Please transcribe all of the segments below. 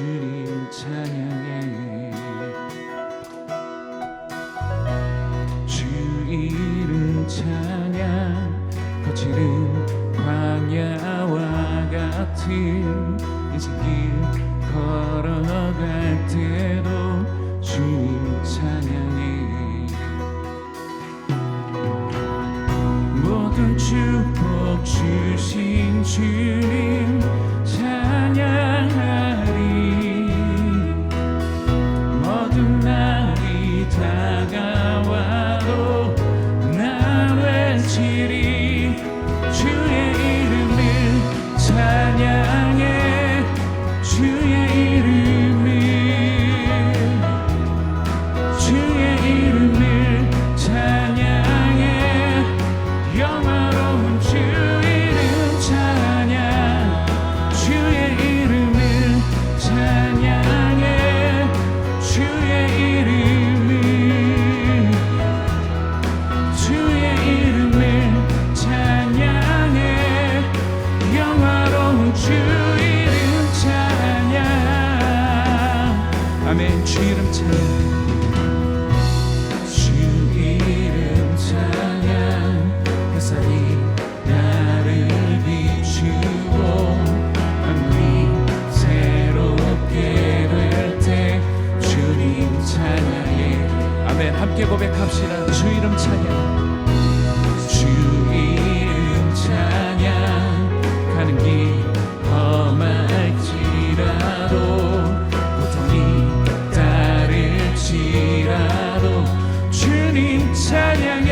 주님 찬양해. 주 이름 찬양. 거칠은 광야와 같은 인생길 걸어갈 때도 주님 찬양해. 모든 축복 주신 주님 찬양하리. 모든 날이 다가와도 난 외치리. 주의 이름을 찬양해. 주의 이름을 찬양해. 영화로운 주 이름 찬양. 주의 이름을 찬양해. 주의 이름을 찬양해. 영화로운 주 이름 찬양. 아멘. 주 이름 찬양. 주 이름 찬양. 햇살이 나를 비추고 하늘이 새롭게 될 때 주님 찬양해. 아멘. 함께 고백합시다. 주 이름 찬양. 주 이름 찬양. 가는 길 험할지라도 고통이 따를지라도 주님 찬양해.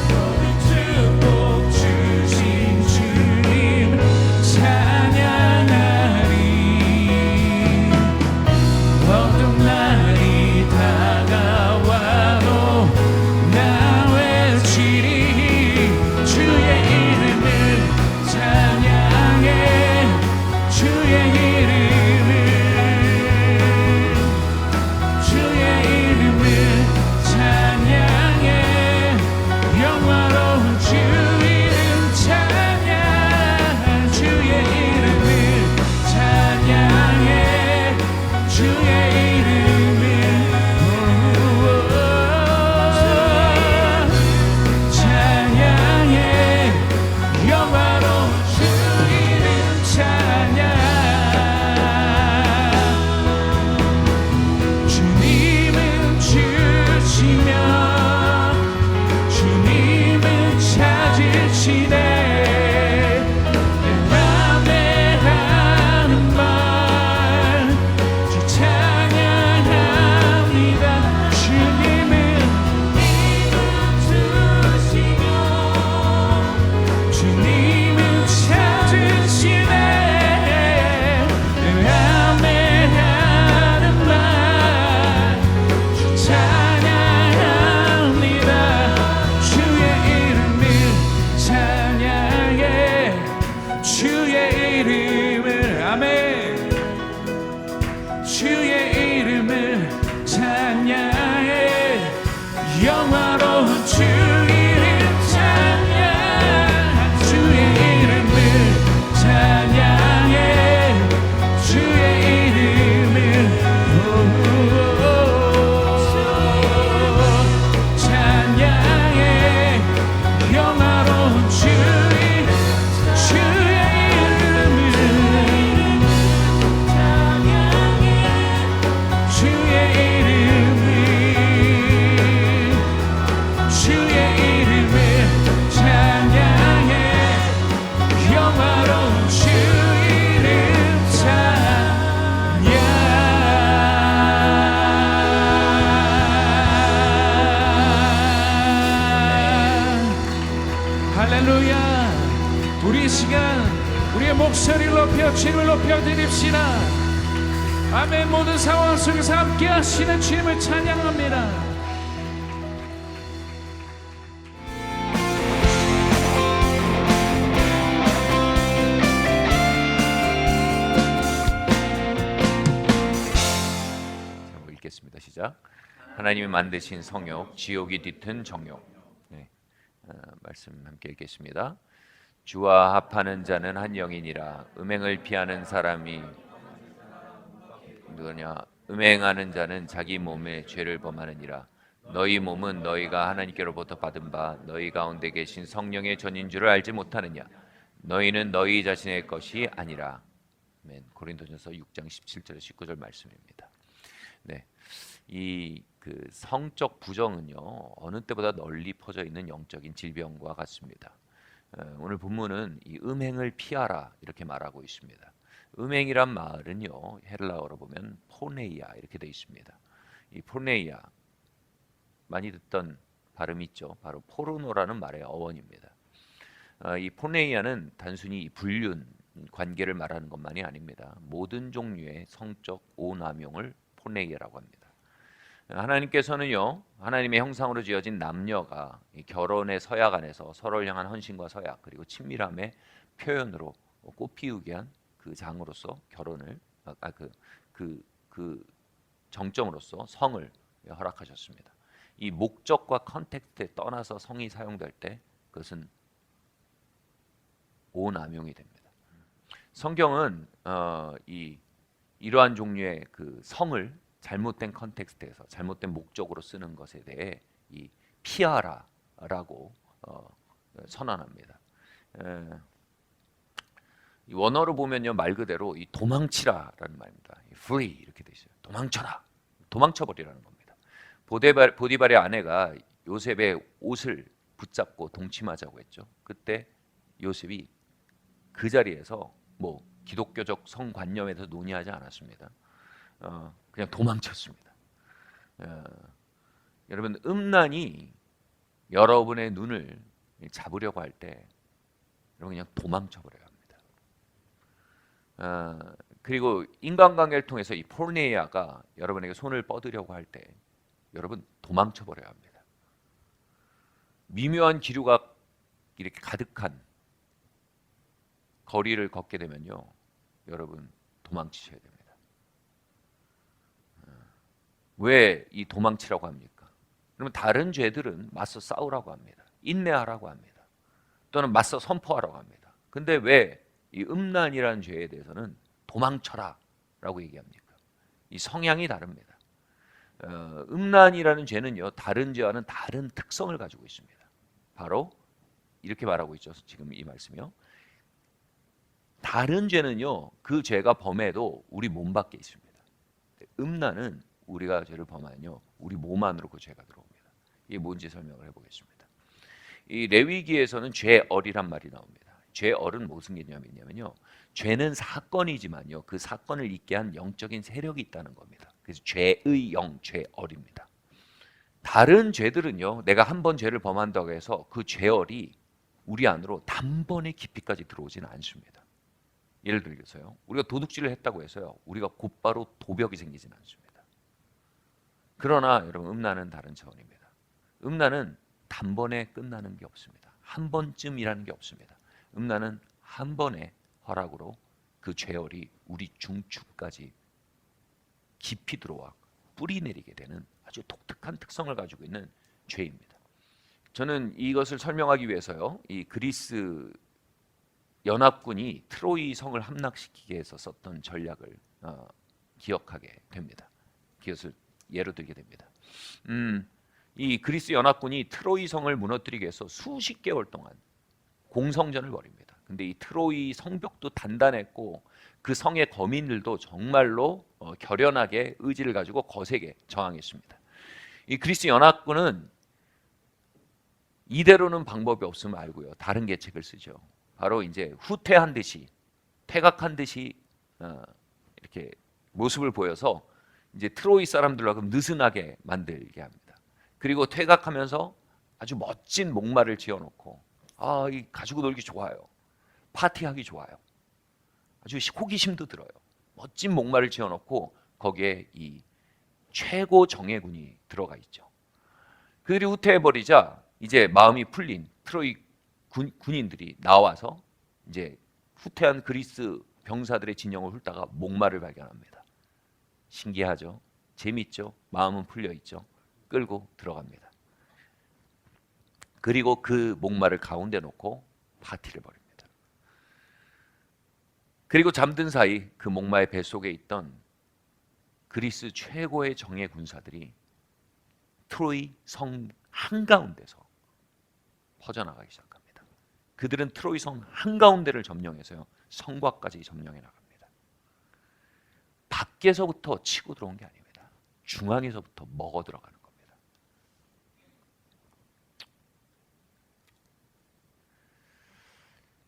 모든 축복 주신 주님 찬양하리. 어떤 날이 다가와도 나 외치리. 주의 이름을 찬양해. 주의 이름을 찬양해. 영화로운 주 이름 찬양. 주의 이름을 찬양해. 주의 이름을 찬양해. 영화로운 주 이름 찬양. 주님은 주시며 주님은 찾으시네. 내 맘에 하는 말 주 찬양합니다. 주님은 주시며 주님은 찾으시네. 내 맘에 하는 말 주 찬양합니다. 주의 이름을 찬양해. 주의 이름을 아멘. 주의 이름을 찬양해. 영화로운 주 이름 찬양. 주의 이름을 찬양해. 주의 이름을 찬양해. 영화로운 주의 이름을 찬양해. 주의 이름을 찬양해. 영화로운 주 이름 찬양. 할렐루야. 우리 시간 우리의 목소리를 높여 주님을 높여 드립시다. 아멘. 모든 상황 속에서 함께 하시는 주님을 찬양합니다. 읽겠습니다. 시작. 하나님이 만드신 성욕, 지옥이 뒤튼 정욕. 네, 말씀 함께 읽겠습니다. 주와 합하는 자는 한 영이니라. 음행을 피하는 사람이 누구냐? 음행하는 자는 자기 몸에 죄를 범하느니라. 너희 몸은 너희가 하나님께로부터 받은 바 너희 가운데 계신 성령의 전인 줄을 알지 못하느냐? 너희는 너희 자신의 것이 아니라. 아멘. 고린도전서 6장 17절 19절 말씀입니다. 네, 이 그 성적 부정은요 어느 때보다 널리 퍼져 있는 영적인 질병과 같습니다. 오늘 본문은 이 음행을 피하라 이렇게 말하고 있습니다. 음행이란 말은요 헬라어로 보면 포네이아 이렇게 되어 있습니다. 이 포네이아 많이 듣던 발음이 있죠. 바로 포르노라는 말의 어원입니다. 이 포네이아는 단순히 불륜 관계를 말하는 것만이 아닙니다. 모든 종류의 성적 오남용을 포네이아라고 합니다. 하나님께서는요 하나님의 형상으로 지어진 남녀가 이 결혼의 서약 안에서 서로를 향한 헌신과 서약 그리고 친밀함의 표현으로 꽃 피우게 한 그 장으로서 결혼을 그 정점으로서 성을 허락하셨습니다. 이 목적과 컨텍스트에 떠나서 성이 사용될 때 그것은 오남용이 됩니다. 성경은 이러한 종류의 그 성을 잘못된 컨텍스트에서 잘못된 목적으로 쓰는 것에 대해 이 피하라라고 선언합니다. 이 원어로 보면요 말 그대로 이 도망치라라는 말입니다. flee 이렇게 돼 있어요. 도망쳐라, 도망쳐버리라는 겁니다. 보디발의 아내가 요셉의 옷을 붙잡고 동침하자고 했죠. 그때 요셉이 그 자리에서 뭐 기독교적 성관념에서 논의하지 않았습니다. 그냥 도망쳤습니다. 여러분 음란이 여러분의 눈을 잡으려고 할 때 여러분 그냥 도망쳐버려야 합니다. 그리고 인간관계를 통해서 이 포르네이아가 여러분에게 손을 뻗으려고 할 때 여러분 도망쳐버려야 합니다. 미묘한 기류가 이렇게 가득한 거리를 걷게 되면요 여러분 도망치셔야 됩니다. 왜 이 도망치라고 합니까? 그러면 다른 죄들은 맞서 싸우라고 합니다. 인내하라고 합니다. 또는 맞서 선포하라고 합니다. 근데 왜 이 음란이라는 죄에 대해서는 도망쳐라 라고 얘기합니까? 이 성향이 다릅니다. 음란이라는 죄는요 다른 죄와는 다른 특성을 가지고 있습니다. 바로 이렇게 말하고 있죠. 지금 이 말씀이요. 다른 죄는요 그 죄가 범해도 우리 몸 밖에 있습니다. 음란은 우리가 죄를 범하면요 우리 몸 안으로 그 죄가 들어옵니다. 이게 뭔지 설명을 해보겠습니다. 이 레위기에서는 죄얼이란 말이 나옵니다. 죄얼은 무슨 개념이냐면요 죄는 사건이지만요 그 사건을 있게 한 영적인 세력이 있다는 겁니다. 그래서 죄의 영, 죄얼입니다. 다른 죄들은요 내가 한 번 죄를 범한다고 해서 그 죄얼이 우리 안으로 단번에 깊이까지 들어오지는 않습니다. 예를 들어서요 우리가 도둑질을 했다고 해서요 우리가 곧바로 도벽이 생기지는 않습니다. 그러나 여러분 음란은 다른 차원입니다. 음란은 단번에 끝나는 게 없습니다. 한 번쯤이라는 게 없습니다. 음란은 한 번의 허락으로 그 죄열이 우리 중추까지 깊이 들어와 뿌리 내리게 되는 아주 독특한 특성을 가지고 있는 죄입니다. 저는 이것을 설명하기 위해서요 이 그리스 연합군이 트로이 성을 함락시키기 위해서 썼던 전략을 기억하게 됩니다. 그것을 예로 들게 됩니다. 이 그리스 연합군이 트로이 성을 무너뜨리기 위해서 수십 개월 동안 공성전을 벌입니다. 근데 이 트로이 성벽도 단단했고 그 성의 거민들도 정말로 결연하게 의지를 가지고 거세게 저항했습니다. 이 그리스 연합군은 이대로는 방법이 없음을 알고요 다른 계책을 쓰죠. 바로 이제 후퇴한 듯이 퇴각한 듯이 이렇게 모습을 보여서 이제 트로이 사람들하고 느슨하게 만들게 합니다. 그리고 퇴각하면서 아주 멋진 목마를 지어놓고 이 가지고 놀기 좋아요. 파티하기 좋아요. 아주 호기심도 들어요. 멋진 목마를 지어놓고 거기에 이 최고 정예군이 들어가 있죠. 그들이 후퇴해버리자 이제 마음이 풀린 트로이 군인들이 나와서 이제 후퇴한 그리스 병사들의 진영을 훑다가 목마를 발견합니다. 신기하죠? 재밌죠? 마음은 풀려 있죠? 끌고 들어갑니다. 그리고 그 목마를 가운데 놓고 파티를 벌입니다. 그리고 잠든 사이 그 목마의 뱃속에 있던 그리스 최고의 정예 군사들이 트로이 성 한가운데서 퍼져나가기 시작합니다. 그들은 트로이 성 한가운데를 점령해서요, 성곽까지 점령해 나갑니다. 밖에서부터 치고 들어온 게 아닙니다. 중앙에서부터 먹어 들어가는 겁니다.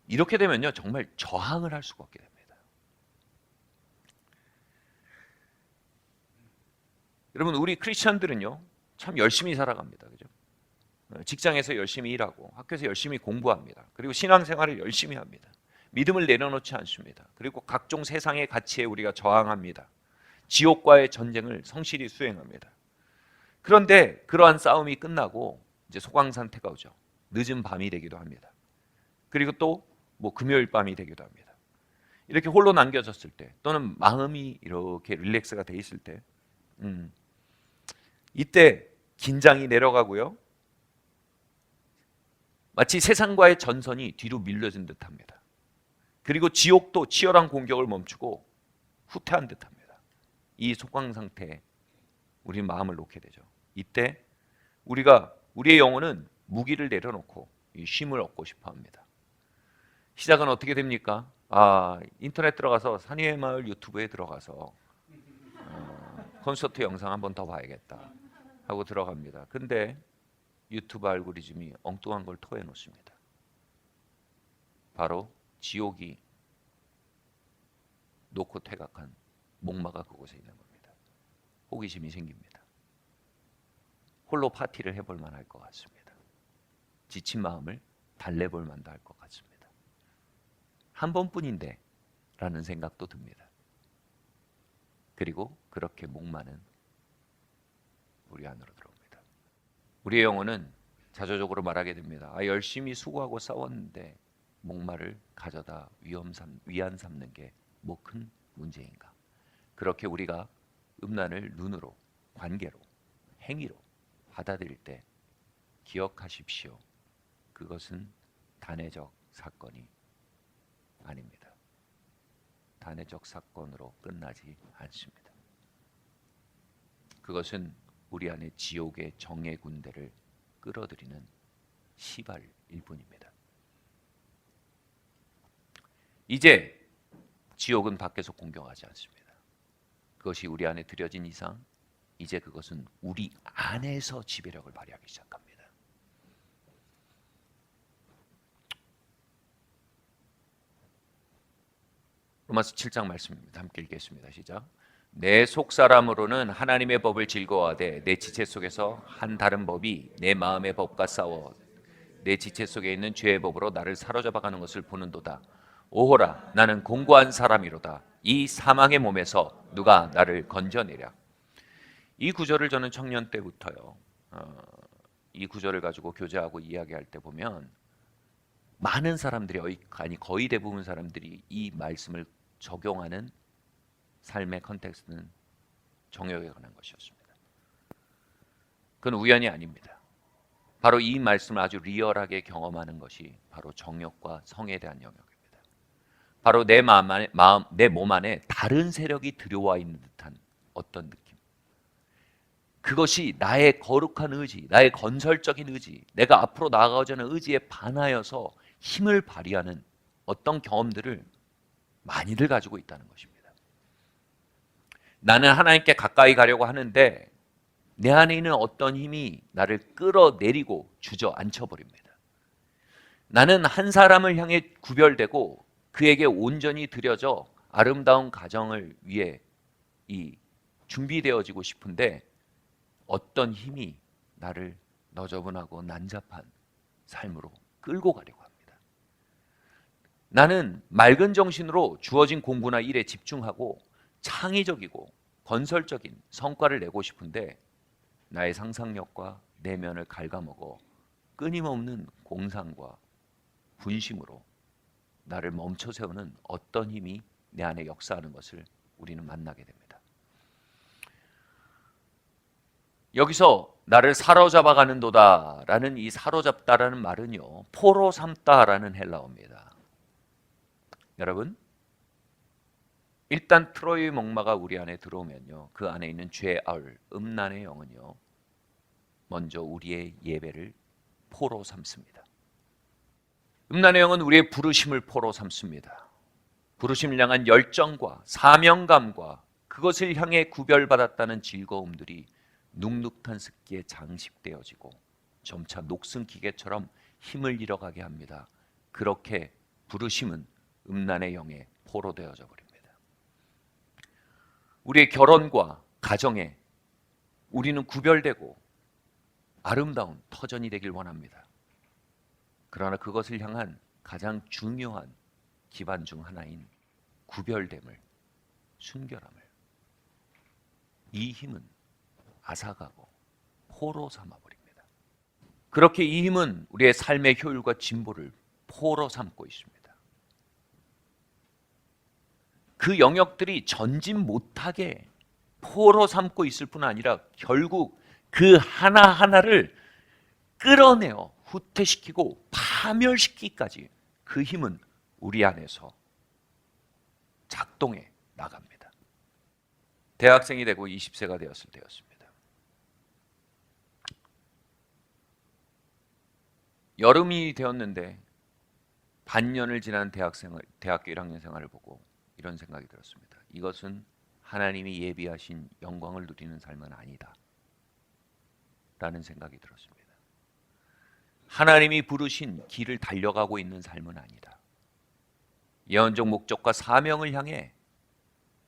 이렇게 되면요, 정말 저항을 할 수가 없게 됩니다. 여러분, 우리 크리스천들은요 참 열심히 살아갑니다. 그죠? 직장에서 열심히 일하고 학교에서 열심히 공부합니다. 그리고 신앙생활을 열심히 합니다. 믿음을 내려놓지 않습니다. 그리고 각종 세상의 가치에 우리가 저항합니다. 지옥과의 전쟁을 성실히 수행합니다. 그런데 그러한 싸움이 끝나고 이제 소강상태가 오죠. 늦은 밤이 되기도 합니다. 그리고 또 뭐 금요일 밤이 되기도 합니다. 이렇게 홀로 남겨졌을 때, 또는 마음이 이렇게 릴렉스가 돼 있을 때, 이때 긴장이 내려가고요, 마치 세상과의 전선이 뒤로 밀려진 듯합니다. 그리고 지옥도 치열한 공격을 멈추고 후퇴한 듯합니다. 이 속광 상태에 우리는 마음을 놓게 되죠. 이때 우리의 영혼은 무기를 내려놓고 쉼을 얻고 싶어합니다. 시작은 어떻게 됩니까? 인터넷 들어가서 산위의 마을 유튜브에 들어가서 콘서트 영상 한번 더 봐야겠다 하고 들어갑니다. 근데 유튜브 알고리즘이 엉뚱한 걸 토해 놓습니다. 바로 지옥이 놓고 퇴각한 목마가 그곳에 있는 겁니다. 호기심이 생깁니다. 홀로 파티를 해볼 만할 것 같습니다. 지친 마음을 달래볼 만도 할 것 같습니다. 한 번뿐인데 라는 생각도 듭니다. 그리고 그렇게 목마는 우리 안으로 들어옵니다. 우리의 영혼은 자조적으로 말하게 됩니다. 열심히 수고하고 싸웠는데 목마를 가져다 위안 삼는 게 뭐 큰 문제인가. 그렇게 우리가 음란을 눈으로, 관계로, 행위로 받아들일 때 기억하십시오. 그것은 단회적 사건이 아닙니다. 단회적 사건으로 끝나지 않습니다. 그것은 우리 안에 지옥의 정의 군대를 끌어들이는 시발일 뿐입니다. 이제 지옥은 밖에서 공격하지 않습니다. 그것이 우리 안에 들여진 이상 이제 그것은 우리 안에서 지배력을 발휘하기 시작합니다. 로마서 7장 말씀입니다. 함께 읽겠습니다. 시작. 내 속사람으로는 하나님의 법을 즐거워하되 내 지체 속에서 한 다른 법이 내 마음의 법과 싸워 내 지체 속에 있는 죄의 법으로 나를 사로잡아가는 것을 보는도다. 오호라, 나는 공고한 사람이로다. 이 사망의 몸에서 누가 나를 건져내랴. 이 구절을 저는 청년 때부터요, 이 구절을 가지고 교제하고 이야기할 때 보면 많은 사람들이, 아니 거의 대부분 사람들이 이 말씀을 적용하는 삶의 컨텍스트는 정욕에 관한 것이었습니다. 그건 우연이 아닙니다. 바로 이 말씀을 아주 리얼하게 경험하는 것이 바로 정욕과 성에 대한 영역입니다. 바로 내 몸 안에 다른 세력이 들여와 있는 듯한 어떤 느낌. 그것이 나의 거룩한 의지, 나의 건설적인 의지, 내가 앞으로 나아가고자 하는 의지에 반하여서 힘을 발휘하는 어떤 경험들을 많이들 가지고 있다는 것입니다. 나는 하나님께 가까이 가려고 하는데 내 안에 있는 어떤 힘이 나를 끌어내리고 주저앉혀버립니다. 나는 한 사람을 향해 구별되고 그에게 온전히 드려져 아름다운 가정을 위해 준비되어지고 싶은데 어떤 힘이 나를 너저분하고 난잡한 삶으로 끌고 가려고 합니다. 나는 맑은 정신으로 주어진 공부나 일에 집중하고 창의적이고 건설적인 성과를 내고 싶은데 나의 상상력과 내면을 갉아먹어 끊임없는 공상과 분심으로 나를 멈춰 세우는 어떤 힘이 내 안에 역사하는 것을 우리는 만나게 됩니다. 여기서 나를 사로잡아가는도다 라는 이 사로잡다라는 말은요, 포로 삼다라는 헬라어입니다. 여러분, 일단 트로이의 목마가 우리 안에 들어오면요, 그 안에 있는 죄아울, 음란의 영은요, 먼저 우리의 예배를 포로 삼습니다. 음란의 영은 우리의 부르심을 포로 삼습니다. 부르심을 향한 열정과 사명감과 그것을 향해 구별받았다는 즐거움들이 눅눅한 습기에 장식되어지고 점차 녹슨 기계처럼 힘을 잃어가게 합니다. 그렇게 부르심은 음란의 영에 포로되어져 버립니다. 우리의 결혼과 가정에 우리는 구별되고 아름다운 터전이 되길 원합니다. 그러나 그것을 향한 가장 중요한 기반 중 하나인 구별됨을, 순결함을, 이 힘은 앗아가고 포로 삼아버립니다. 그렇게 이 힘은 우리의 삶의 효율과 진보를 포로 삼고 있습니다. 그 영역들이 전진 못하게 포로 삼고 있을 뿐 아니라 결국 그 하나하나를 끌어내어 후퇴시키고 파멸시키기까지 그 힘은 우리 안에서 작동해 나갑니다. 대학생이 되고 20세가 되었을 때였습니다. 여름이 되었는데 반년을 지난 대학교 1학년 생활을 보고 이런 생각이 들었습니다. 이것은 하나님이 예비하신 영광을 누리는 삶은 아니다 라는 생각이 들었습니다. 하나님이 부르신 길을 달려가고 있는 삶은 아니다. 예언적 목적과 사명을 향해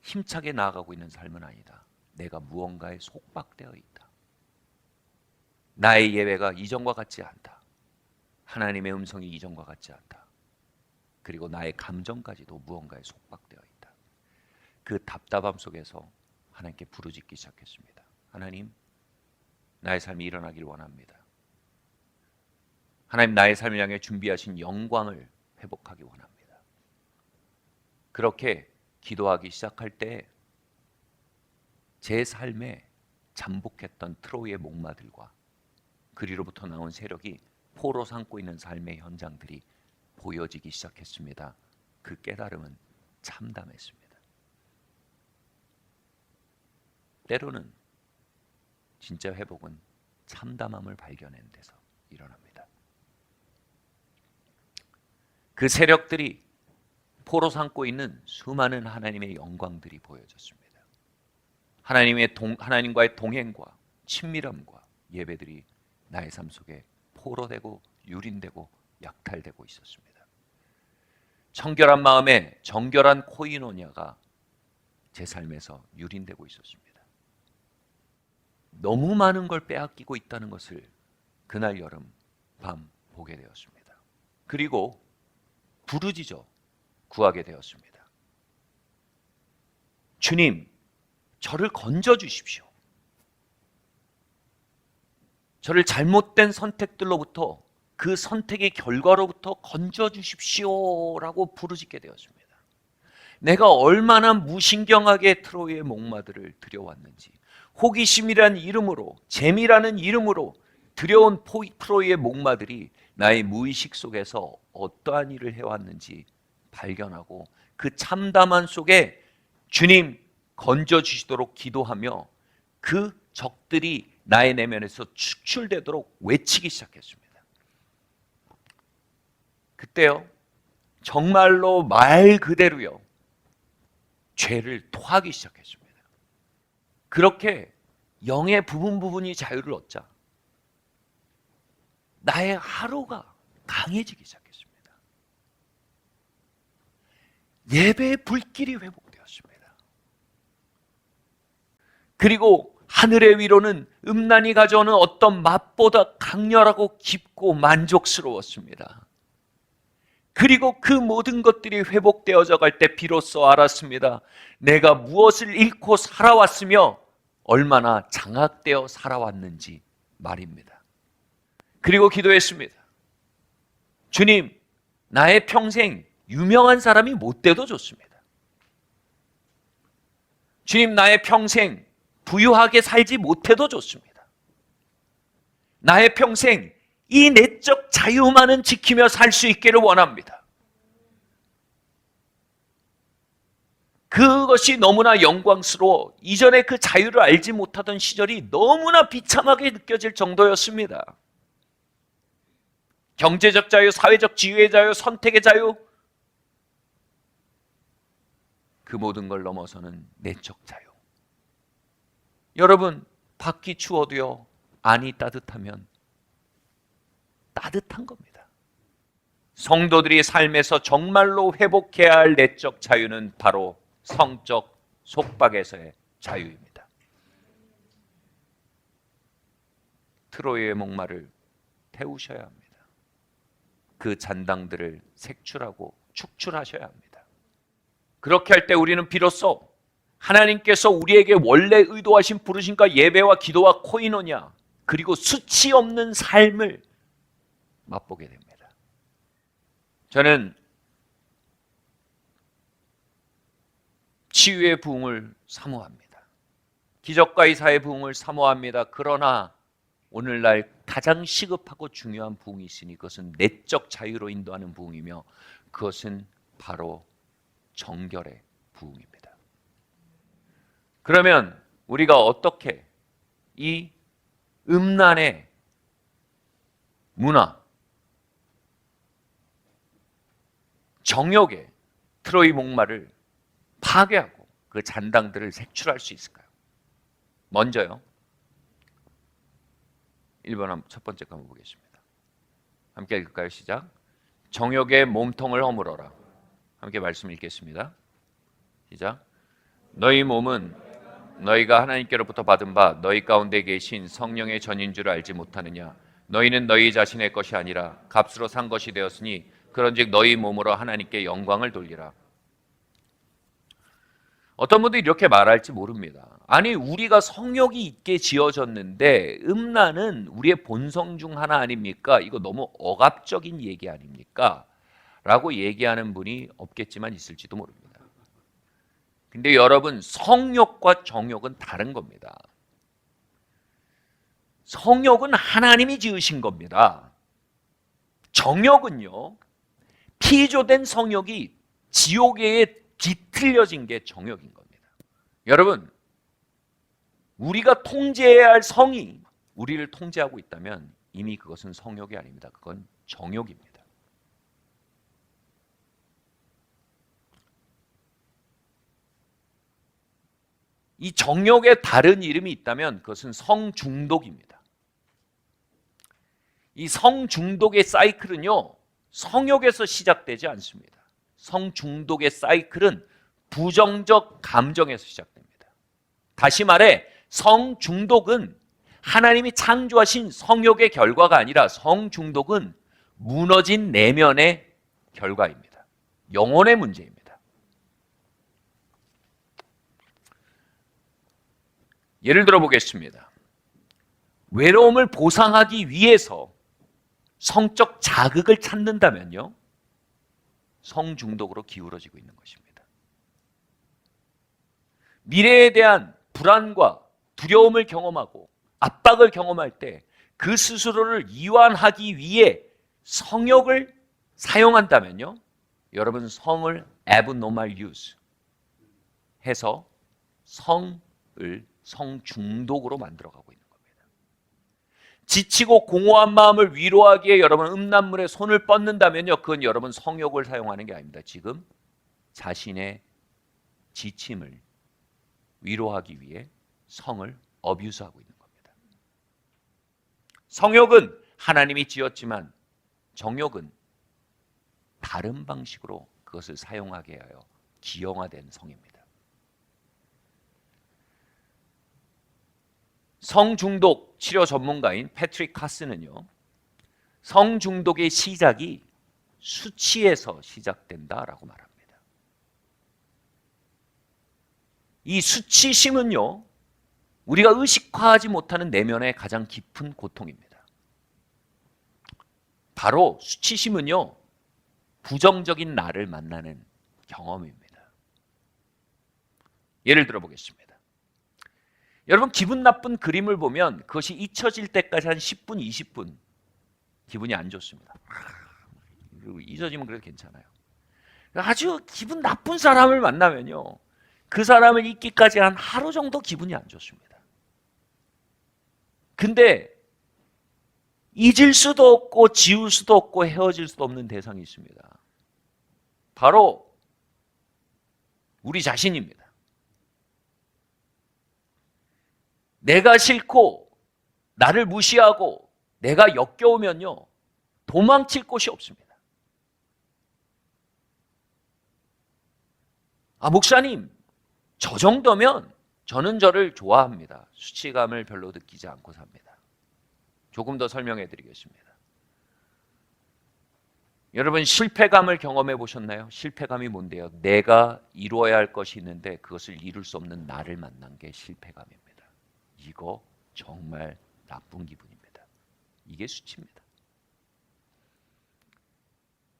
힘차게 나아가고 있는 삶은 아니다. 내가 무언가에 속박되어 있다. 나의 예배가 이전과 같지 않다. 하나님의 음성이 이전과 같지 않다. 그리고 나의 감정까지도 무언가에 속박되어 있다. 그 답답함 속에서 하나님께 부르짖기 시작했습니다. 하나님, 나의 삶이 일어나길 원합니다. 하나님, 나의 삶을 향해 준비하신 영광을 회복하기 원합니다. 그렇게 기도하기 시작할 때 제 삶에 잠복했던 트로이의 목마들과 그리로부터 나온 세력이 포로 삼고 있는 삶의 현장들이 보여지기 시작했습니다. 그 깨달음은 참담했습니다. 때로는 진짜 회복은 참담함을 발견하는 데서 일어납니다. 그 세력들이 포로 삼고 있는 수많은 하나님의 영광들이 보여졌습니다. 하나님과의 동행과 친밀함과 예배들이 나의 삶 속에 포로되고 유린되고 약탈되고 있었습니다. 청결한 마음에 정결한 코이노냐가 제 삶에서 유린되고 있었습니다. 너무 많은 걸 빼앗기고 있다는 것을 그날 여름 밤 보게 되었습니다. 그리고 부르짖어 구하게 되었습니다. 주님, 저를 건져 주십시오. 저를 잘못된 선택들로부터, 그 선택의 결과로부터 건져 주십시오라고 부르짖게 되었습니다. 내가 얼마나 무신경하게 트로이의 목마들을 들여왔는지, 호기심이라는 이름으로, 재미라는 이름으로 들여온 트로이의 목마들이 나의 무의식 속에서 어떠한 일을 해왔는지 발견하고 그 참담한 속에 주님 건져 주시도록 기도하며 그 적들이 나의 내면에서 축출되도록 외치기 시작했습니다. 그때요, 정말로 말 그대로요, 죄를 토하기 시작했습니다. 그렇게 영의 부분이 자유를 얻자 나의 하루가 강해지기 시작했습니다. 예배의 불길이 회복되었습니다. 그리고 하늘의 위로는 음란이 가져오는 어떤 맛보다 강렬하고 깊고 만족스러웠습니다. 그리고 그 모든 것들이 회복되어져 갈 때 비로소 알았습니다. 내가 무엇을 잃고 살아왔으며 얼마나 장악되어 살아왔는지 말입니다. 그리고 기도했습니다. 주님, 나의 평생 유명한 사람이 못 돼도 좋습니다. 주님, 나의 평생 부유하게 살지 못해도 좋습니다. 나의 평생 이 내적 자유만은 지키며 살 수 있기를 원합니다. 그것이 너무나 영광스러워 이전에 그 자유를 알지 못하던 시절이 너무나 비참하게 느껴질 정도였습니다. 경제적 자유, 사회적 지위의 자유, 선택의 자유, 그 모든 걸 넘어서는 내적 자유. 여러분, 밖이 추워도요, 안이 따뜻하면 따뜻한 겁니다. 성도들이 삶에서 정말로 회복해야 할 내적 자유는 바로 성적 속박에서의 자유입니다. 트로이의 목마를 태우셔야 합니다. 그 잔당들을 색출하고 축출하셔야 합니다. 그렇게 할 때 우리는 비로소 하나님께서 우리에게 원래 의도하신 부르심과 예배와 기도와 코이노냐 그리고 수치 없는 삶을 맛보게 됩니다. 저는 치유의 부흥을 사모합니다. 기적과 이사의 부흥을 사모합니다. 그러나 오늘날 가장 시급하고 중요한 부흥이 있으니 그것은 내적 자유로 인도하는 부흥이며 그것은 바로 정결의 부흥입니다. 그러면 우리가 어떻게 이 음란의 문화, 정욕의 트로이 목마를 파괴하고 그 잔당들을 색출할 수 있을까요? 먼저요. 1번 첫 번째 거 한번 보겠습니다. 함께 읽을까요? 시작. 정욕의 몸통을 허물어라. 함께 말씀 읽겠습니다. 시작. 너희 몸은 너희가 하나님께로부터 받은 바 너희 가운데 계신 성령의 전인 줄 알지 못하느냐. 너희는 너희 자신의 것이 아니라 값으로 산 것이 되었으니 그런즉 너희 몸으로 하나님께 영광을 돌리라. 어떤 분들이 이렇게 말할지 모릅니다. 아니 우리가 성욕이 있게 지어졌는데 음란은 우리의 본성 중 하나 아닙니까? 이거 너무 억압적인 얘기 아닙니까? 라고 얘기하는 분이 없겠지만 있을지도 모릅니다. 근데 여러분, 성욕과 정욕은 다른 겁니다. 성욕은 하나님이 지으신 겁니다. 정욕은요, 피조된 성욕이 지옥에 뒤틀려진 게 정욕인 겁니다. 여러분, 우리가 통제해야 할 성이 우리를 통제하고 있다면 이미 그것은 성욕이 아닙니다. 그건 정욕입니다. 이 정욕에 다른 이름이 있다면 그것은 성중독입니다. 이 성중독의 사이클은요, 성욕에서 시작되지 않습니다. 성중독의 사이클은 부정적 감정에서 시작됩니다. 다시 말해 성중독은 하나님이 창조하신 성욕의 결과가 아니라 성중독은 무너진 내면의 결과입니다. 영혼의 문제입니다. 예를 들어 보겠습니다. 외로움을 보상하기 위해서 성적 자극을 찾는다면요, 성중독으로 기울어지고 있는 것입니다. 미래에 대한 불안과 두려움을 경험하고 압박을 경험할 때 그 스스로를 이완하기 위해 성욕을 사용한다면요, 여러분 성을 abnormal use 해서 성을 성중독으로 만들어가고 있는 겁니다. 지치고 공허한 마음을 위로하기에 여러분 음란물에 손을 뻗는다면요, 그건 여러분 성욕을 사용하는 게 아닙니다. 지금 자신의 지침을 위로하기 위해 성을 어뷰스하고 있는 겁니다. 성욕은 하나님이 지었지만 정욕은 다른 방식으로 그것을 사용하게 하여 기형화된 성입니다. 성중독 치료 전문가인 패트릭 카스는요, 성중독의 시작이 수치에서 시작된다라고 말합니다. 이 수치심은요, 우리가 의식화하지 못하는 내면의 가장 깊은 고통입니다. 바로 수치심은요, 부정적인 나를 만나는 경험입니다. 예를 들어 보겠습니다. 여러분, 기분 나쁜 그림을 보면 그것이 잊혀질 때까지 한 10분, 20분 기분이 안 좋습니다. 그리고 잊어지면 그래도 괜찮아요. 아주 기분 나쁜 사람을 만나면요, 그 사람을 잊기까지 한 하루 정도 기분이 안 좋습니다. 근데 잊을 수도 없고 지울 수도 없고 헤어질 수도 없는 대상이 있습니다. 바로 우리 자신입니다. 내가 싫고 나를 무시하고 내가 역겨우면요, 도망칠 곳이 없습니다. 아, 목사님, 저 정도면 저는 저를 좋아합니다. 수치감을 별로 느끼지 않고 삽니다. 조금 더 설명해 드리겠습니다. 여러분, 실패감을 경험해 보셨나요? 실패감이 뭔데요? 내가 이루어야 할 것이 있는데 그것을 이룰 수 없는 나를 만난 게 실패감입니다. 이거 정말 나쁜 기분입니다. 이게 수치입니다.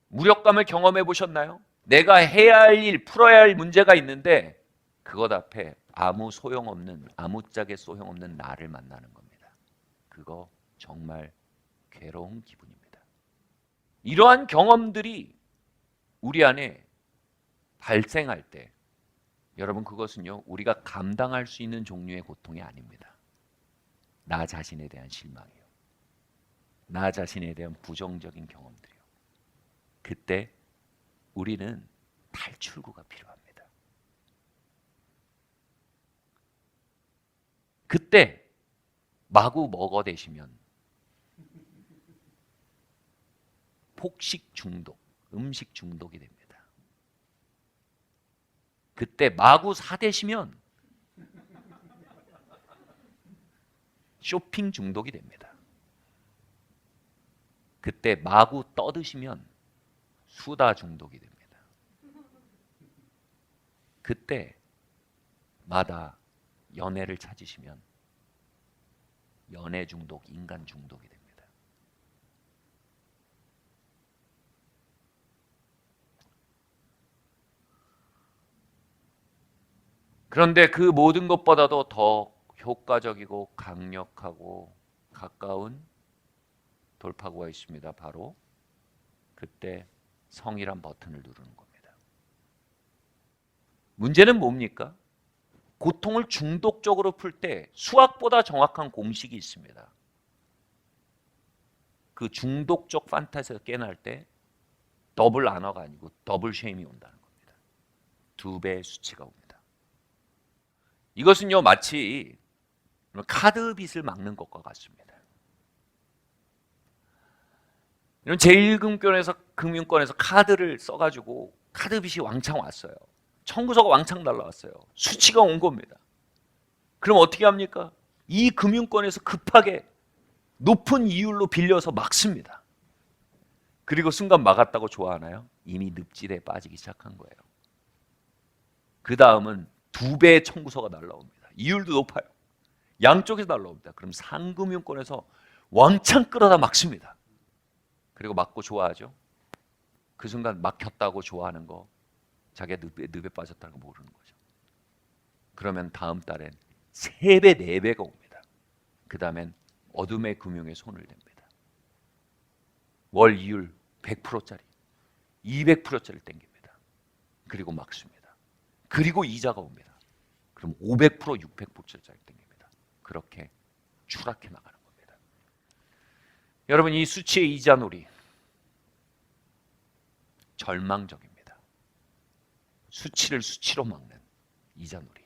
무력감을 경험해 보셨나요? 내가 해야 할 일, 풀어야 할 문제가 있는데 그것 앞에 아무 소용없는, 아무짝에 소용없는 나를 만나는 겁니다. 그거 정말 괴로운 기분입니다. 이러한 경험들이 우리 안에 발생할 때 여러분, 그것은요, 우리가 감당할 수 있는 종류의 고통이 아닙니다. 나 자신에 대한 실망이요, 나 자신에 대한 부정적인 경험들이요. 그때 우리는 탈출구가 필요합니다. 그때 마구 먹어대시면 폭식 중독, 음식 중독이 됩니다. 그때 마구 사대시면 쇼핑 중독이 됩니다. 그때 마구 떠드시면 수다 중독이 됩니다. 그때마다 연애를 찾으시면 연애 중독, 인간 중독이 됩니다. 그런데 그 모든 것보다도 더 효과적이고 강력하고 가까운 돌파구가 있습니다. 바로 그때 성이란 버튼을 누르는 겁니다. 문제는 뭡니까? 고통을 중독적으로 풀 때 수학보다 정확한 공식이 있습니다. 그 중독적 판타지에서 깨어날 때 더블 안어가 아니고 더블 쉐임이 온다는 겁니다. 2배의 수치가 옵니다. 이것은요, 마치 카드 빚을 막는 것과 같습니다. 이런 제1금융권에서 카드를 써가지고 카드 빚이 왕창 왔어요. 청구서가 왕창 날라왔어요. 수치가 온 겁니다. 그럼 어떻게 합니까? 이 금융권에서 급하게 높은 이율로 빌려서 막습니다. 그리고 순간 막았다고 좋아하나요? 이미 늪지대에 빠지기 시작한 거예요. 그 다음은 2배의 청구서가 날라옵니다. 이율도 높아요. 양쪽에서 날라옵니다. 그럼 상금융권에서 왕창 끌어다 막습니다. 그리고 막고 좋아하죠. 그 순간 막혔다고 좋아하는 거, 자기가 늪에 빠졌다는 거 모르는 거죠. 그러면 다음 달엔 3배, 4배가 옵니다. 그 다음엔 어둠의 금융에 손을 댑니다. 월 이율 100%짜리, 200%짜리 땡깁니다. 그리고 막습니다. 그리고 이자가 옵니다. 그럼 500%, 600%짜리 땡깁니다. 그렇게 추락해 나가는 겁니다. 여러분, 이 수치의 이자놀이 절망적입니다. 수치를 수치로 막는 이자놀이.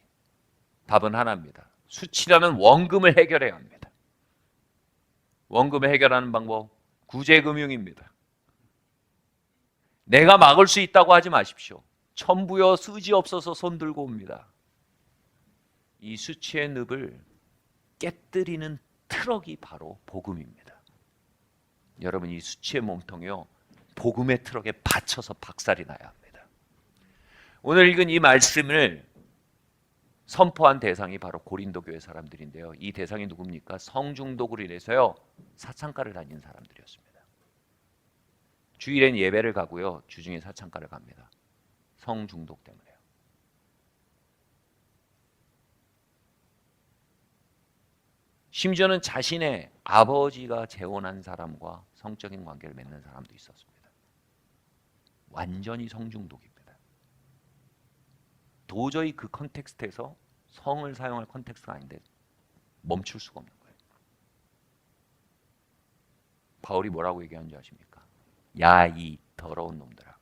답은 하나입니다. 수치라는 원금을 해결해야 합니다. 원금을 해결하는 방법, 구제금융입니다. 내가 막을 수 있다고 하지 마십시오. 천부여 쓰지 없어서 손 들고 옵니다. 이 수치의 늪을 깨뜨리는 트럭이 바로 복음입니다. 여러분, 이 수치의 몸통이요, 복음의 트럭에 받쳐서 박살이 나야 합니다. 오늘 읽은 이 말씀을 선포한 대상이 바로 고린도 교회 사람들인데요. 이 대상이 누굽니까? 성중독으로 인해서요, 사창가를 다니는 사람들이었습니다. 주일엔 예배를 가고요, 주중에 사창가를 갑니다. 성중독 때문에요. 심지어는 자신의 아버지가 재혼한 사람과 성적인 관계를 맺는 사람도 있었습니다. 완전히 성중독입니다. 도저히 그 컨텍스트에서 성을 사용할 컨텍스트가 아닌데 멈출 수가 없는 거예요. 바울이 뭐라고 얘기하는 줄 아십니까? 야, 이 더러운 놈들아,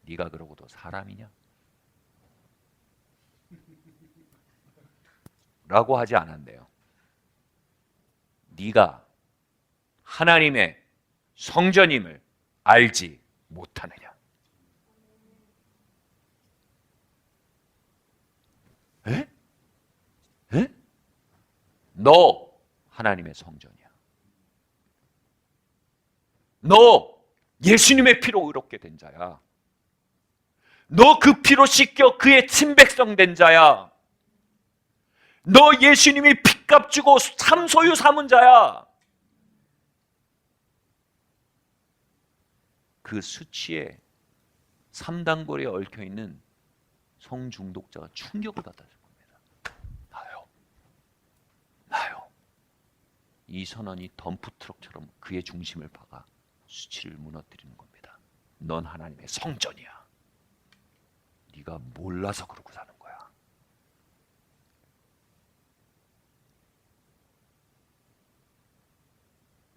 네가 그러고도 사람이냐? 라고 하지 않았네요. 네가 하나님의 성전임을 알지 못하느냐? 에? 에? 너 하나님의 성전이야. 너 예수님의 피로 의롭게 된 자야. 너 그 피로 씻겨 그의 친백성 된 자야. 너 예수님이 핏값 주고 삼소유 삼은 자야. 그 수치에 3단골에 얽혀있는 성중독자가 충격을 받았을 겁니다. 나요. 이 선언이 덤프트럭처럼 그의 중심을 박아 수치를 무너뜨리는 겁니다. 넌 하나님의 성전이야. 네가 몰라서 그러고 사는 거야.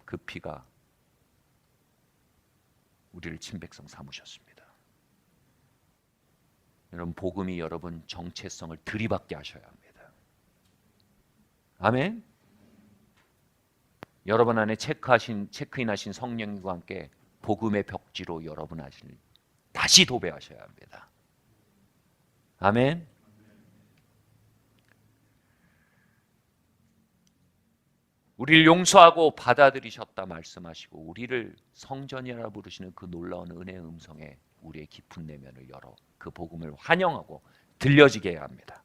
그 피가 우리를 친백성 삼으셨습니다. 여러분, 복음이 여러분 정체성을 들이받게 하셔야 합니다. 아멘. 여러분 안에 체크인하신 성령님과 함께 복음의 벽지로 여러분 아시를 다시 도배하셔야 합니다. 아멘. 우리를 용서하고 받아들이셨다 말씀하시고 우리를 성전이라 부르시는 그 놀라운 은혜의 음성에 우리의 깊은 내면을 열어 그 복음을 환영하고 들려지게 해야 합니다.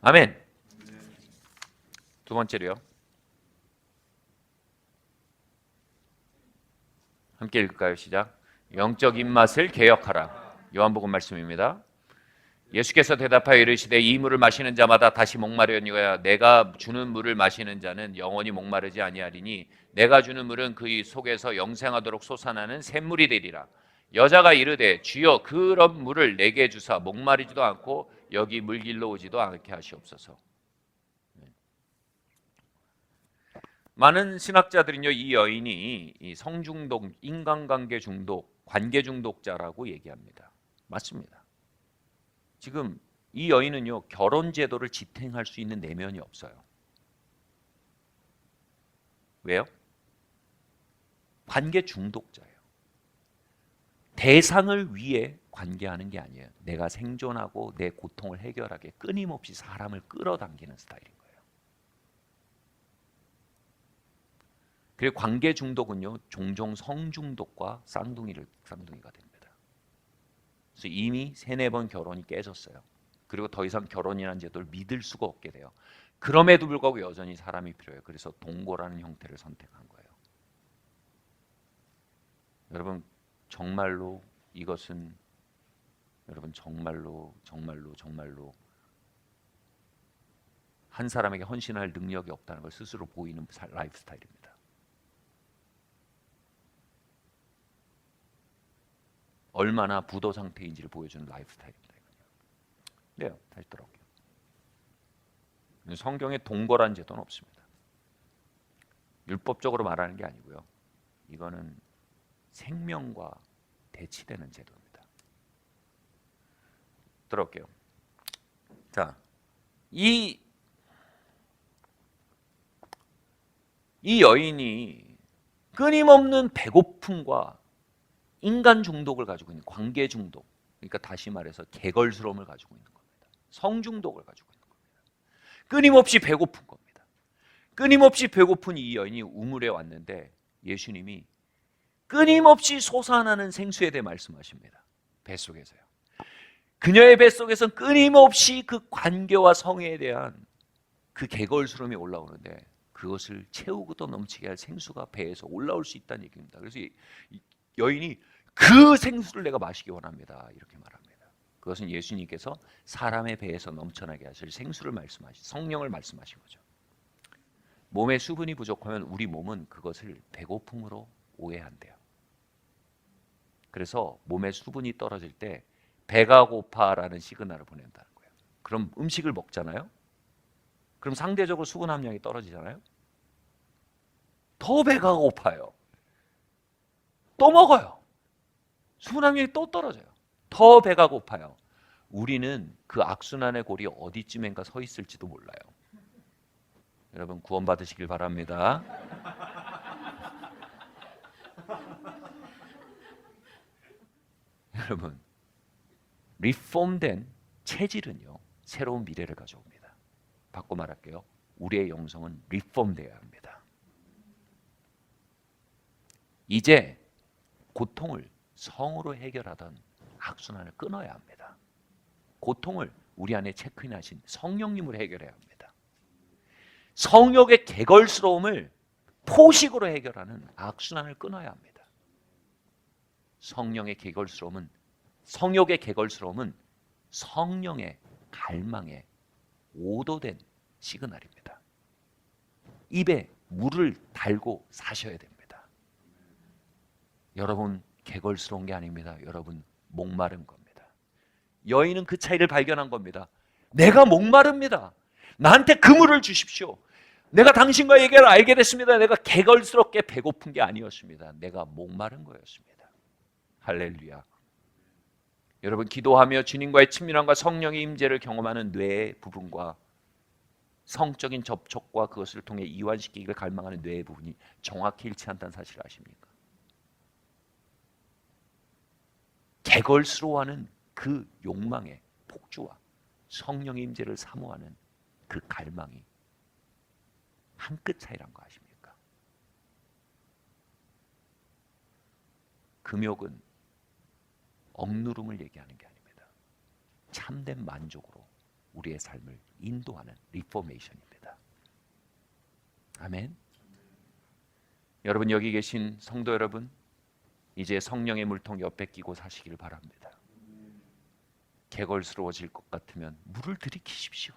아멘. 두 번째로요. 함께 읽을까요? 시작. 영적 입맛을 개혁하라. 요한복음 말씀입니다. 예수께서 대답하여 이르시되 이 물을 마시는 자마다 다시 목마르려니와 내가 주는 물을 마시는 자는 영원히 목마르지 아니하리니 내가 주는 물은 그 속에서 영생하도록 솟아나는 샘물이 되리라. 여자가 이르되 주여 그런 물을 내게 주사 목마르지도 않고 여기 물길로 오지도 않게 하시옵소서. 많은 신학자들은요, 이 여인이 이 성중독, 인간관계 중독, 관계 중독자라고 얘기합니다. 맞습니다. 지금 이 여인은요, 결혼 제도를 지탱할 수 있는 내면이 없어요. 왜요? 관계 중독자예요. 대상을 위해 관계하는 게 아니에요. 내가 생존하고 내 고통을 해결하게 끊임없이 사람을 끌어당기는 스타일인 거예요. 그리고 관계 중독은요, 종종 성중독과 쌍둥이가 됩니다. 그래서 이미 3-4번 결혼이 깨졌어요. 그리고 더 이상 결혼이라는 제도를 믿을 수가 없게 돼요. 그럼에도 불구하고 여전히 사람이 필요해요. 그래서 동거라는 형태를 선택한 거예요. 여러분, 정말로 이것은 여러분 정말로 한 사람에게 헌신할 능력이 없다는 걸 스스로 보이는 라이프 스타일입니다. 얼마나 부도 상태인지를 보여주는 라이프 스타일입니다. 네, 다시 들어올게요. 성경에 동거란 제도는 없습니다. 율법적으로 말하는 게 아니고요. 이거는 생명과 대치되는 제도입니다. 들어올게요. 자, 이 여인이 끊임없는 배고픔과 인간 중독을 가지고 있는 관계 중독, 그러니까 다시 말해서 개걸스러움을 가지고 있는 겁니다. 성 중독을 가지고 있는 겁니다. 끊임없이 배고픈 겁니다. 끊임없이 배고픈 이 여인이 우물에 왔는데 예수님이 끊임없이 솟아나는 생수에 대해 말씀하십니다. 뱃속에서요. 그녀의 뱃속에서는 끊임없이 그 관계와 성에 대한 그 개걸스러움이 올라오는데 그것을 채우고도 넘치게 할 생수가 배에서 올라올 수 있다는 얘기입니다. 그래서 이 여인이 그 생수를 내가 마시기 원합니다. 이렇게 말합니다. 그것은 예수님께서 사람의 배에서 넘쳐나게 하실 생수를 성령을 말씀하신 거죠. 몸에 수분이 부족하면 우리 몸은 그것을 배고픔으로 오해한대요. 그래서 몸에 수분이 떨어질 때 배가 고파라는 시그널을 보낸다는 거예요. 그럼 음식을 먹잖아요. 그럼 상대적으로 수분 함량이 떨어지잖아요. 더 배가 고파요. 또 먹어요. 수분 함량이 또 떨어져요. 더 배가 고파요. 우리는 그 악순환의 골이 어디쯤인가 서 있을지도 몰라요. 여러분 구원 받으시길 바랍니다. 여러분 리폼된 체질은요 새로운 미래를 가져옵니다. 바꿔 말할게요. 우리의 영성은 리폼되어야 합니다. 이제 고통을 성으로 해결하던 악순환을 끊어야 합니다. 고통을 우리 안에 체크인하신 성령님으로 해결해야 합니다. 성욕의 개걸스러움을 포식으로 해결하는 악순환을 끊어야 합니다. 성령의 개걸스러움은 성욕의 개걸스러움은 성령의 갈망에 오도된 시그널입니다. 입에 물을 달고 사셔야 됩니다. 여러분 개걸스러운 게 아닙니다. 여러분 목마른 겁니다. 여인은 그 차이를 발견한 겁니다. 내가 목마릅니다. 나한테 그 물을 주십시오. 내가 당신과 얘기를 알게 됐습니다. 내가 개걸스럽게 배고픈 게 아니었습니다. 내가 목마른 거였습니다. 할렐루야. 여러분 기도하며 주님과의 친밀함과 성령의 임재를 경험하는 뇌의 부분과 성적인 접촉과 그것을 통해 이완시키기를 갈망하는 뇌의 부분이 정확히 일치한다는 사실을 아십니까? 개걸스러워하는 그 욕망의 폭주와 성령의 임재를 사모하는 그 갈망이 한 끗 차이란 거 아십니까? 금욕은 억누름을 얘기하는 게 아닙니다. 참된 만족으로 우리의 삶을 인도하는 리포메이션입니다. 아멘. 여러분 여기 계신 성도 여러분 이제 성령의 물통 옆에 끼고 사시길 바랍니다. 개걸스러워질 것 같으면 물을 들이키십시오.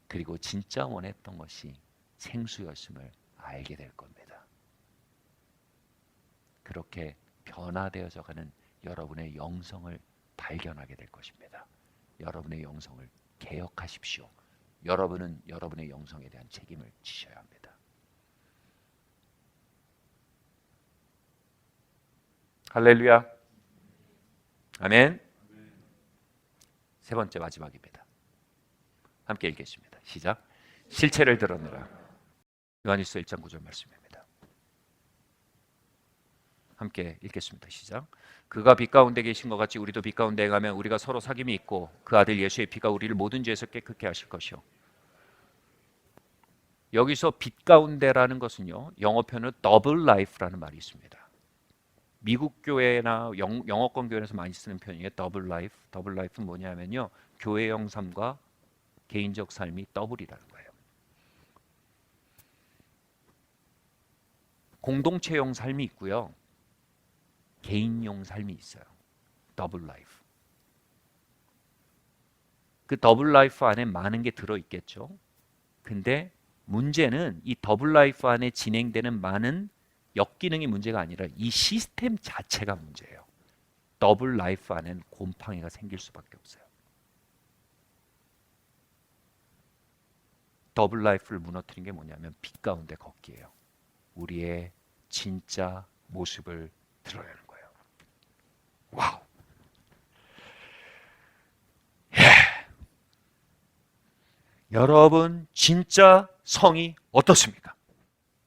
그리고 진짜 원했던 것이 생수였음을 알게 될 겁니다. 그렇게 변화되어져가는 여러분의 영성을 발견하게 될 것입니다. 여러분의 영성을 개혁하십시오. 여러분은 여러분의 영성에 대한 책임을 지셔야 합니다. 할렐루야. 아멘. 세 번째 마지막입니다. 함께 읽겠습니다. 시작. 실체를 드러내라. 요한일서 1장 9절 말씀입니다. 함께 읽겠습니다. 시작. 그가 빛 가운데 계신 것 같이 우리도 빛 가운데 행하면 우리가 서로 사귐이 있고 그 아들 예수의 피가 우리를 모든 죄에서 깨끗게 하실 것이요. 여기서 빛 가운데라는 것은요. 영어 표현으로 더블 라이프라는 말이 있습니다. 미국 교회나 영어권 교회에서 많이 쓰는 표현이에요. 더블 라이프. 더블 라이프는 뭐냐면요. 교회형 삶과 개인적 삶이 더블이라는 거예요. 공동체용 삶이 있고요. 개인용 삶이 있어요. 더블 라이프. 그 더블 라이프 안에 많은 게 들어있겠죠. 근데 문제는 이 더블 라이프 안에 진행되는 많은 역기능이 문제가 아니라 이 시스템 자체가 문제예요. 더블 라이프 안에는 곰팡이가 생길 수밖에 없어요. 더블 라이프를 무너뜨린 게 뭐냐면 빛 가운데 걷기예요. 우리의 진짜 모습을 드러내는 거예요. 와우. 여러분 진짜 성이 어떻습니까?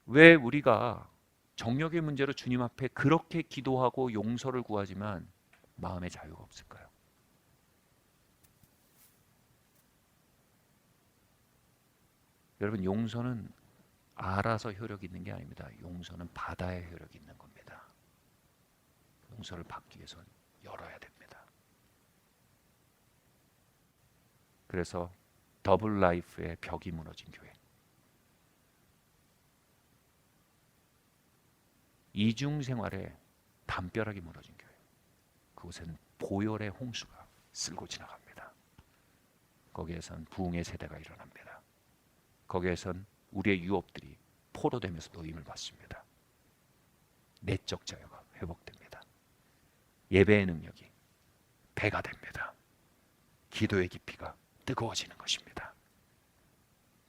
왜 우리가 정욕의 문제로 주님 앞에 그렇게 기도하고 용서를 구하지만 마음의 자유가 없을까요? 여러분 용서는 알아서 효력이 있는 게 아닙니다. 용서는 받아야 효력이 있는 겁니다. 용서를 받기 위해서는 열어야 됩니다. 그래서 더블 라이프의 벽이 무너진 교회, 이중 생활에 담벼락이 무너진 교회, 그곳에는 보혈의 홍수가 쓸고 지나갑니다. 거기에선 부흥의 세대가 일어납니다. 거기에선 우리의 유업들이 포로되면서 노임을 받습니다. 내적 자유가 회복됩니다. 예배의 능력이 배가 됩니다. 기도의 깊이가 뜨거워지는 것입니다.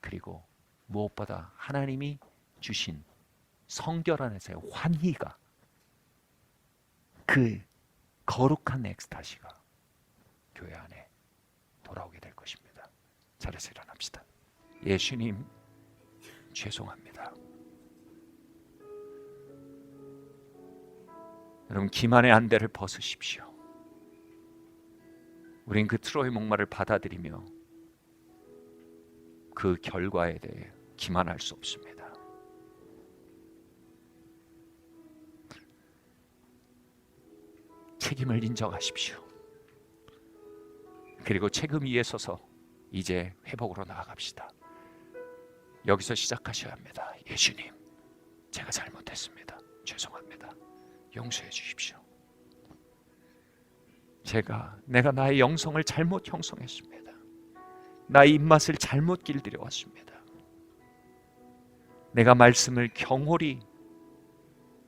그리고 무엇보다 하나님이 주신 성결 안에서의 환희가, 그 거룩한 엑스타시가 교회 안에 돌아오게 될 것입니다. 자리에서 일어납시다. 예수님, 죄송합니다. 여러분, 기만의 안대를 벗으십시오. 우린 그 트로이 목마를 받아들이며 그 결과에 대해 기만할 수 없습니다. 책임을 인정하십시오. 그리고 책임 위에 서서 이제 회복으로 나아갑시다. 여기서 시작하셔야 합니다. 예수님, 제가 잘못했습니다. 죄송합니다. 용서해 주십시오. 내가 나의 영성을 잘못 형성했습니다. 나의 입맛을 잘못 길들여 왔습니다. 내가 말씀을 경홀히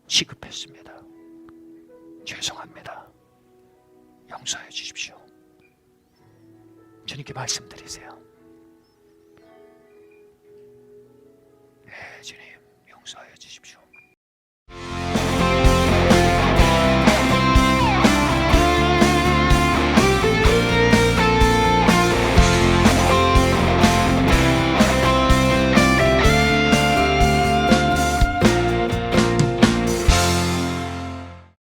취급했습니다. 죄송합니다. 용서해 주십시오. 주님께 말씀드리세요. 네, 주님.